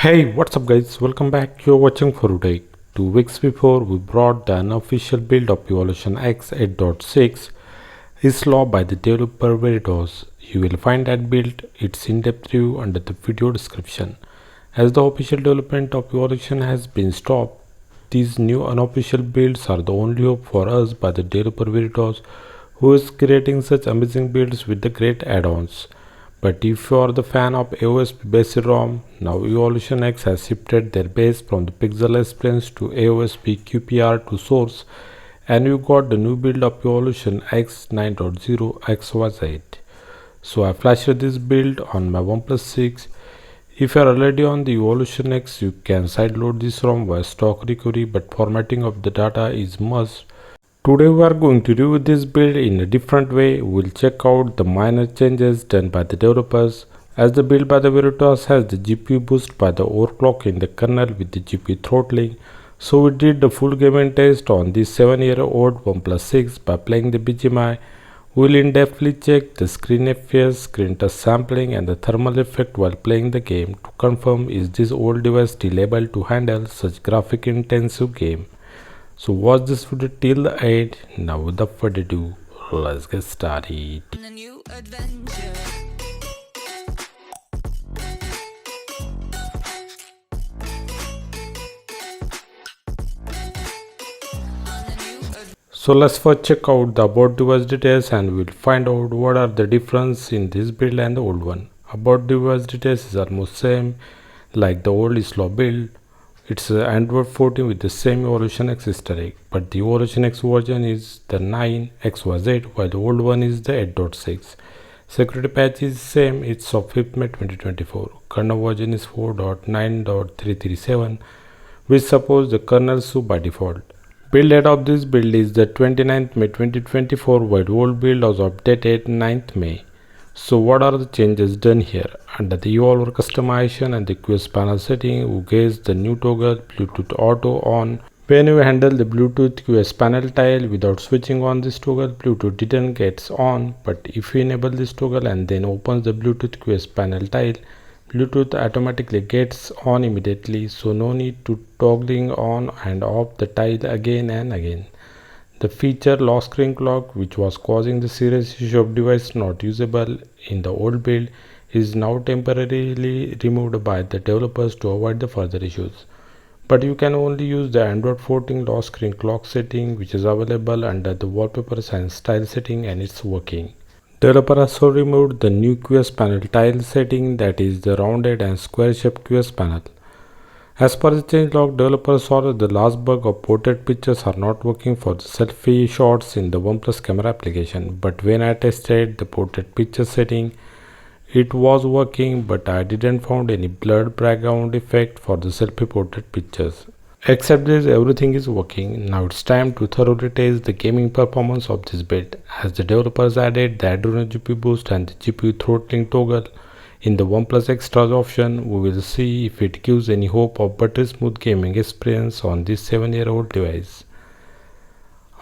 Hey, what's up guys? Welcome back. You're watching Forutech. 2 weeks before we brought the unofficial build of Evolution X 8.6 is law by the developer Veritas. You will find that build, its in-depth review under the video description. As the official development of Evolution has been stopped, these new unofficial builds are the only hope for us by the developer Veritas, who is creating such amazing builds with the great add-ons. But if you are the fan of AOSP based ROM, now Evolution X has shifted their base from the Pixel Experience to AOSP QPR to source, and you got the new build of Evolution X 9.0 XYZ. So I flashed this build on my OnePlus 6. If you are already on the Evolution X, you can sideload this ROM via stock recovery, but formatting of the data is must. Today we are going to review this build in a different way. We'll check out the minor changes done by the developers, as the build by the Veritas has the GPU boost by the overclock in the kernel with the GPU throttling. So we did the full gaming test on this 7-year-old OnePlus 6 by playing the BGMI. We'll in-depthly check the screen FPS, screen touch sampling and the thermal effect while playing the game to confirm is this old device still able to handle such graphic intensive game. So watch this video till the end. Now without further ado, let's get started. A new adventure. So let's first check out the about device details and we'll find out what are the difference in this build and the old one. About device details is almost same like the old slow build. It's Android 14 with the same Evolution X Easter egg, but the Evolution X version is the 9 XYZ while the old one is the 8.6. Security patch is same, it's of 5th May 2024. Kernel version is 4.9.337 which supports the kernel soup by default. Build date of this build is the 29th May 2024 while the old build was updated 9th May. So what are the changes done here? Under the Evolver customization and the QS panel setting, we get the new toggle Bluetooth auto on. When you handle the Bluetooth QS panel tile without switching on this toggle, Bluetooth didn't get on, but if you enable this toggle and then opens the Bluetooth QS panel tile, Bluetooth automatically gets on immediately, so no need to toggling on and off the tile again and again. The feature lock screen clock, which was causing the serious issue of device not usable in the old build, is now temporarily removed by the developers to avoid the further issues. But you can only use the Android 14 lock screen clock setting, which is available under the wallpapers and style setting, and it's working. Developer also removed the new QS panel tile setting, that is the rounded and square shaped QS panel. As per the changelog, developers saw that the last bug of portrait pictures are not working for the selfie shots in the OnePlus camera application. But when I tested the portrait picture setting, it was working, but I didn't found any blurred background effect for the selfie portrait pictures. Except this, everything is working. Now it's time to thoroughly test the gaming performance of this build, as the developers added the Adreno GPU boost and the GPU throttling toggle. In the OnePlus Extras option, we will see if it gives any hope of better smooth gaming experience on this 7-year-old device.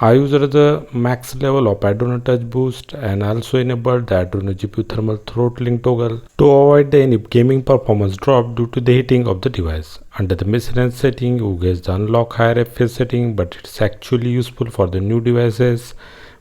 I used the max level of Adreno Touch Boost and also enabled the Adreno GPU thermal throttling toggle to avoid any gaming performance drop due to the heating of the device. Under the miscellaneous setting, you get the unlock higher FPS setting, but it's actually useful for the new devices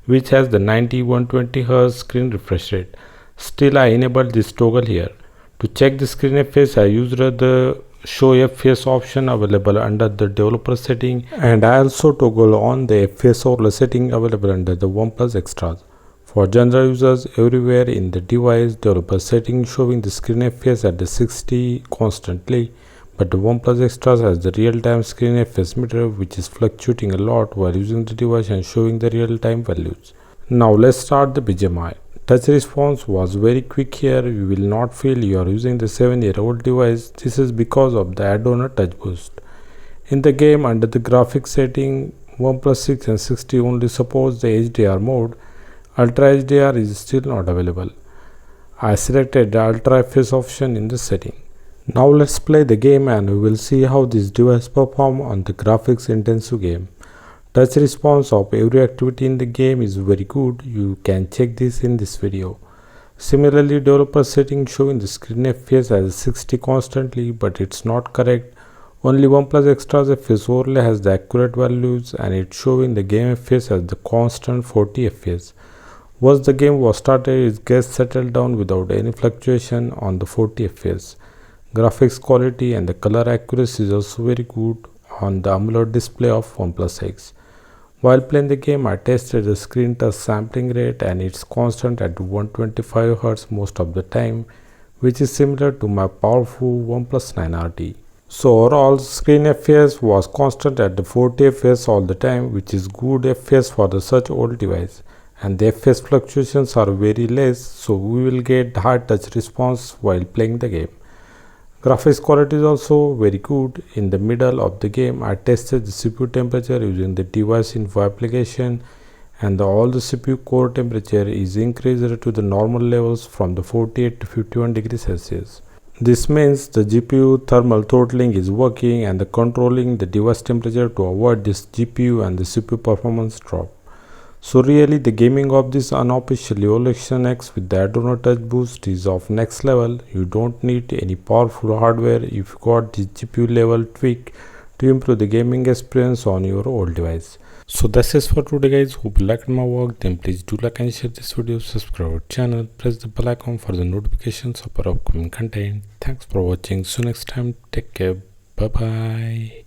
which has the 90-120Hz screen refresh rate. Still, I enabled this toggle here. To check the screen FPS, I used the show FPS option available under the developer setting, and I also toggle on the FPS overlay setting available under the OnePlus Extras. For general users, everywhere in the device, developer setting showing the screen FPS at the 60 constantly, but the OnePlus Extras has the real-time screen FPS meter which is fluctuating a lot while using the device and showing the real-time values. Now let's start the BGMI. Touch response was very quick here. You will not feel you are using the 7-year-old device. This is because of the Adreno Touch Boost. In the game, under the graphics setting, OnePlus 6 and 60 only supports the HDR mode. Ultra HDR is still not available. I selected the Ultra FPS option in the setting. Now let's play the game and we will see how this device performs on the graphics intensive game. Touch response of every activity in the game is very good. You can check this in this video. Similarly, developer setting showing the screen FPS as 60 constantly, but it's not correct. Only OnePlus Extra's FPS overlay has the accurate values and it's showing the game FPS as the constant 40 FPS. Once the game was started, it gets settled down without any fluctuation on the 40 FPS. Graphics quality and the color accuracy is also very good on the AMOLED display of OnePlus X. While playing the game, I tested the screen touch sampling rate and it's constant at 125Hz most of the time, which is similar to my powerful OnePlus 9 RT. So overall, screen FPS was constant at the 40 FPS all the time, which is good FPS for the such old device. And the FPS fluctuations are very less, so we will get high touch response while playing the game. Graphics quality is also very good. In the middle of the game, I tested the CPU temperature using the device info application, and all the CPU core temperature is increased to the normal levels from the 48 to 51 degrees Celsius. This means the GPU thermal throttling is working and the controlling the device temperature to avoid this GPU and the CPU performance drop. So really the gaming of this unofficial Evolution X with the Adreno Touch Boost is of next level. You don't need any powerful hardware if you got this GPU level tweak to improve the gaming experience on your old device. So that's it for today guys. Hope you liked my work. Then please do like and share this video, subscribe our channel, press the bell icon for the notifications of our upcoming content. Thanks for watching. See you next time. Take care. Bye bye.